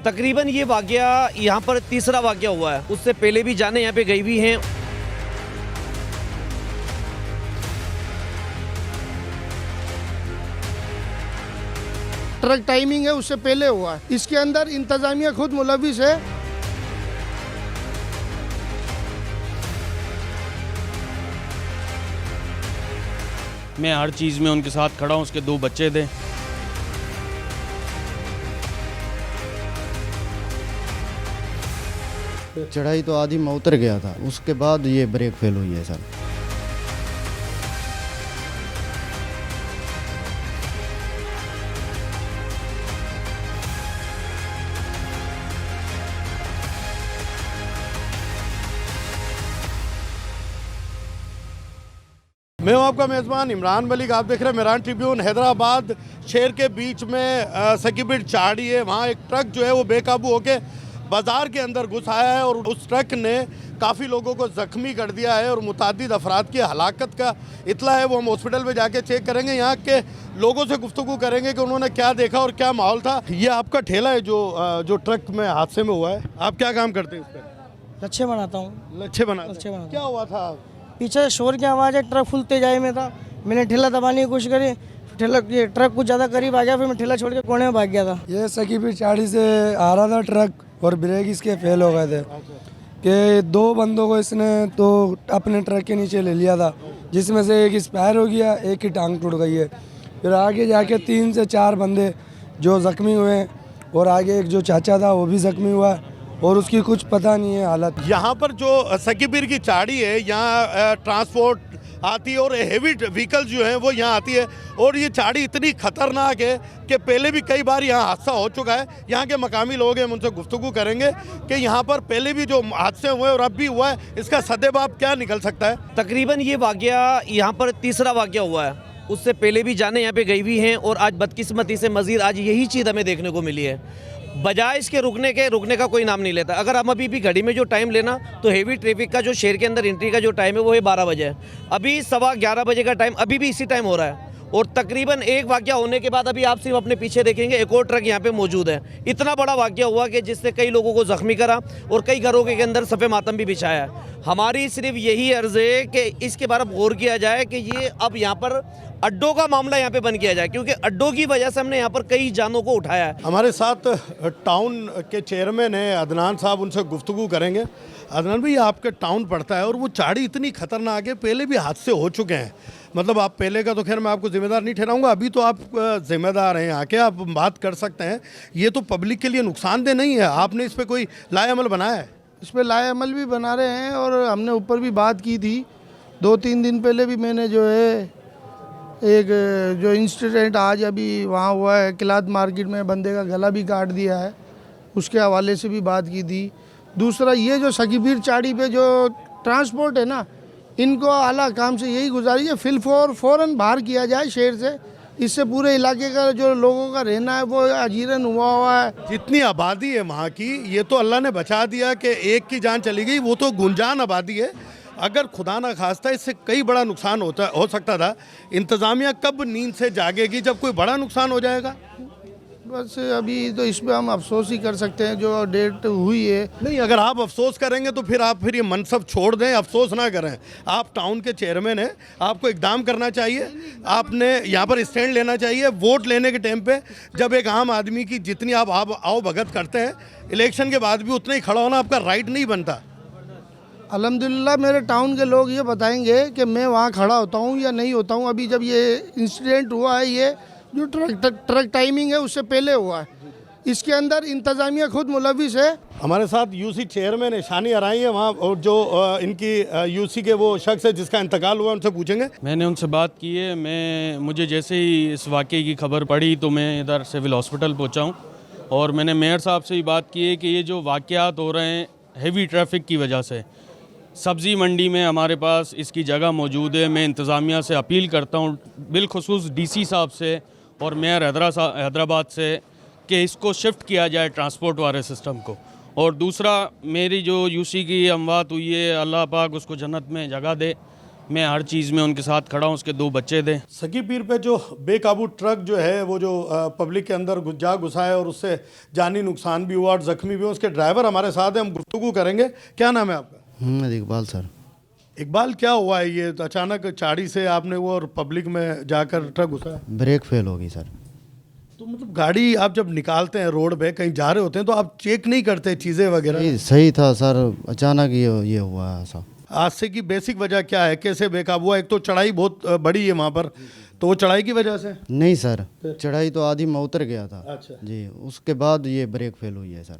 तकरीबन ये वाकया यहाँ पर तीसरा वाकया हुआ है। उससे पहले भी जाने यहाँ पे गई हुई हैं। ट्रक टाइमिंग है उससे पहले हुआ है। इसके अंदर इंतजामिया खुद मुलविस है। मैं हर चीज़ में उनके साथ खड़ा हूँ। उसके 2 बच्चे थे। चढ़ाई तो आधी में उतर गया था, उसके बाद ये ब्रेक फेल हुई है सर। मैं हूं आपका मेज़बान इमरान मलिक। आप देख रहे हैं मेरान ट्रिब्यून। हैदराबाद शहर के बीच में सकीबिर चाड़ी है। वहाँ एक ट्रक जो है वो बेकाबू होके बाज़ार के अंदर घुस आया है और उस ट्रक ने काफ़ी लोगों को ज़ख्मी कर दिया है और मुतादिद अफराद की हलाकत का इतला है। वो हम हॉस्पिटल में जाके चेक करेंगे, यहाँ के लोगों से गुफ्तगू करेंगे कि उन्होंने क्या देखा और क्या माहौल था। ये आपका ठेला है जो ट्रक में हादसे में हुआ है। आप क्या काम करते हैं इस पर? लच्छे बनाता हूँ। लच्छे बनाते लच्छे बनाता। क्या हुआ था? पीछे शोर की आवाज़ है, ट्रक फुल तेज में था। मैंने ठेला दबाने की कोशिश करी, ये ट्रक कुछ ज़्यादा करीब आ गया, फिर मैं ठेला छोड़ के कोने में भाग गया था। ये सकीबिर चाड़ी से आ रहा था ट्रक और ब्रेक इसके फेल हो गए थे कि 2 बंदों को इसने तो अपने ट्रक के नीचे ले लिया था, जिसमें से एक एक्सपायर हो गया, एक की टांग टूट गई है। फिर आगे जाके 3 से 4 बंदे जो ज़ख्मी हुए और आगे एक जो चाचा था वो भी ज़ख्मी हुआ और उसकी कुछ पता नहीं है हालत। यहाँ पर जो सकीबिर की चाड़ी है, यहाँ ट्रांसपोर्ट आती है और हेवी व्हीकल जो हैं वो यहाँ आती है और ये चाड़ी इतनी ख़तरनाक है कि पहले भी कई बार यहाँ हादसा हो चुका है। यहाँ के मकामी लोग हैं, उनसे गुफ्तगू करेंगे कि यहाँ पर पहले भी जो हादसे हुए और अब भी हुआ है, इसका सद्देबाब क्या निकल सकता है। तकरीबन ये वाकया यहाँ पर तीसरा वाकया हुआ है। उससे पहले भी जाने यहाँ पे गई हुई हैं और आज बदकिस्मती से मज़ीद आज यही चीज़ हमें देखने को मिली है। बजाय इसके रुकने का कोई नाम नहीं लेता। अगर हम अभी भी घड़ी में जो टाइम लेना तो हेवी ट्रैफिक का जो शहर के अंदर एंट्री का जो टाइम है वो है 12 बजे। अभी 11:15 बजे का टाइम, अभी भी इसी टाइम हो रहा है और तकरीबन एक वाकया होने के बाद अभी आप सिर्फ अपने पीछे देखेंगे एक और ट्रक यहाँ पे मौजूद है। इतना बड़ा वाकया हुआ कि जिससे कई लोगों को ज़ख्मी करा और कई घरों के अंदर सफ़े मातम भी बिछाया है। हमारी सिर्फ यही अर्ज़ है कि इसके बारे में गौर किया जाए कि ये अब यहाँ पर अड्डों का मामला यहाँ पे बंद किया जाए, क्योंकि अड्डों की वजह से हमने यहाँ पर कई जानों को उठाया है। हमारे साथ टाउन के चेयरमैन हैं अदनान साहब, उनसे गुफ्तगू करेंगे। अदनान भाई, आपका टाउन पड़ता है और वो चाड़ी इतनी खतरनाक है, पहले भी हादसे हो चुके हैं। मतलब आप पहले का तो खैर मैं आपको जिम्मेदार नहीं ठहराऊंगा, अभी तो आप जिम्मेदार हैं, आके आप बात कर सकते हैं। ये तो पब्लिक के लिए नुकसानदेह नहीं है। आपने इस पर कोई लाएअमल बनाया है? इस पर लाएअमल भी बना रहे हैं और हमने ऊपर भी बात की थी। 2-3 दिन पहले भी मैंने जो है एक जो इंसिडेंट आज अभी वहाँ हुआ है किलाद मार्केट में, बंदे का गला भी काट दिया है, उसके हवाले से भी बात की थी। दूसरा ये जो सकीबिर चाड़ी पे जो ट्रांसपोर्ट है ना, इनको आला काम से यही गुजारिश है फ़ौरन बाहर किया जाए शहर से। इससे पूरे इलाके का जो लोगों का रहना है वो अजीरन हुआ है। जितनी आबादी है वहाँ की, ये तो अल्लाह ने बचा दिया कि एक की जान चली गई, वो तो गुंजान आबादी है। अगर खुदा ना खास्ता इससे कई बड़ा नुकसान हो सकता था। इंतज़ामिया कब नींद से जागेगी जब कोई बड़ा नुकसान हो जाएगा? बस अभी तो इस पर हम अफसोस ही कर सकते हैं जो डेट हुई है। नहीं, अगर आप अफसोस करेंगे तो फिर ये मनसब छोड़ दें, अफसोस ना करें। आप टाउन के चेयरमैन हैं, आपको इकदाम करना चाहिए। आपने यहाँ पर स्टैंड लेना चाहिए। वोट लेने के टाइम पे जब एक आम आदमी की जितनी आप आओ भगत करते हैं, इलेक्शन के बाद भी उतना ही खड़ा होना आपका राइट नहीं बनता। अल्हम्दुलिल्लाह मेरे टाउन के लोग ये बताएंगे कि मैं वहाँ खड़ा होता हूँ या नहीं होता हूँ। अभी जब ये इंसिडेंट हुआ है, ये जो ट्रक टाइमिंग है उससे पहले हुआ है। इसके अंदर इंतज़ामिया खुद मुलविस है। हमारे साथ यूसी चेयरमैन निशानी आराई है वहाँ, और जो इनकी यूसी के वो शख्स है जिसका इंतकाल हुआ, उनसे पूछेंगे। मैंने उनसे बात की है। मुझे जैसे ही इस वाक़े की खबर पड़ी तो मैं इधर सिविल हॉस्पिटल पहुँचा हूँ और मैंने मेयर साहब से भी बात की है कि ये जो वाक़यात हो रहे हैं हेवी ट्रैफिक की वजह से, सब्ज़ी मंडी में हमारे पास इसकी जगह मौजूद है। मैं इंतज़ामिया से अपील करता हूँ, बिलखुसूस डीसी साहब से और मेयर हैदराबाद से, कि इसको शिफ्ट किया जाए ट्रांसपोर्ट वाले सिस्टम को। और दूसरा, मेरी जो यूसी की अमवात हुई है, अल्लाह पाक उसको जन्नत में जगह दे। मैं हर चीज़ में उनके साथ खड़ा हूँ। उसके 2 बच्चे थे। सकी पीर पे जो बेकाबू ट्रक जो है वो जो पब्लिक के अंदर जा घुसा है और उससे जानी नुकसान भी हुआ और जख्मी भी हुआ, उसके ड्राइवर हमारे साथ हैं, हम गुफ्तगू करेंगे। क्या नाम है आपका? मोहम्मद इकबाल सर। इकबाल, क्या हुआ है ये अचानक चाड़ी से आपने वो और पब्लिक में जाकर ट्रक घुसा है? ब्रेक फेल हो गई सर। तो मतलब गाड़ी आप जब निकालते हैं रोड पे कहीं जा रहे होते हैं तो आप चेक नहीं करते चीज़ें वगैरह? सही था सर, अचानक ये हुआ ऐसा। हादसे की बेसिक वजह क्या है, कैसे बेकाबू हुआ? एक तो चढ़ाई बहुत बड़ी है वहाँ पर, तो वो चढ़ाई की वजह से? नहीं सर, चढ़ाई तो आधी में उतर गया था। अच्छा जी, उसके बाद ये ब्रेक फेल हुई है सर।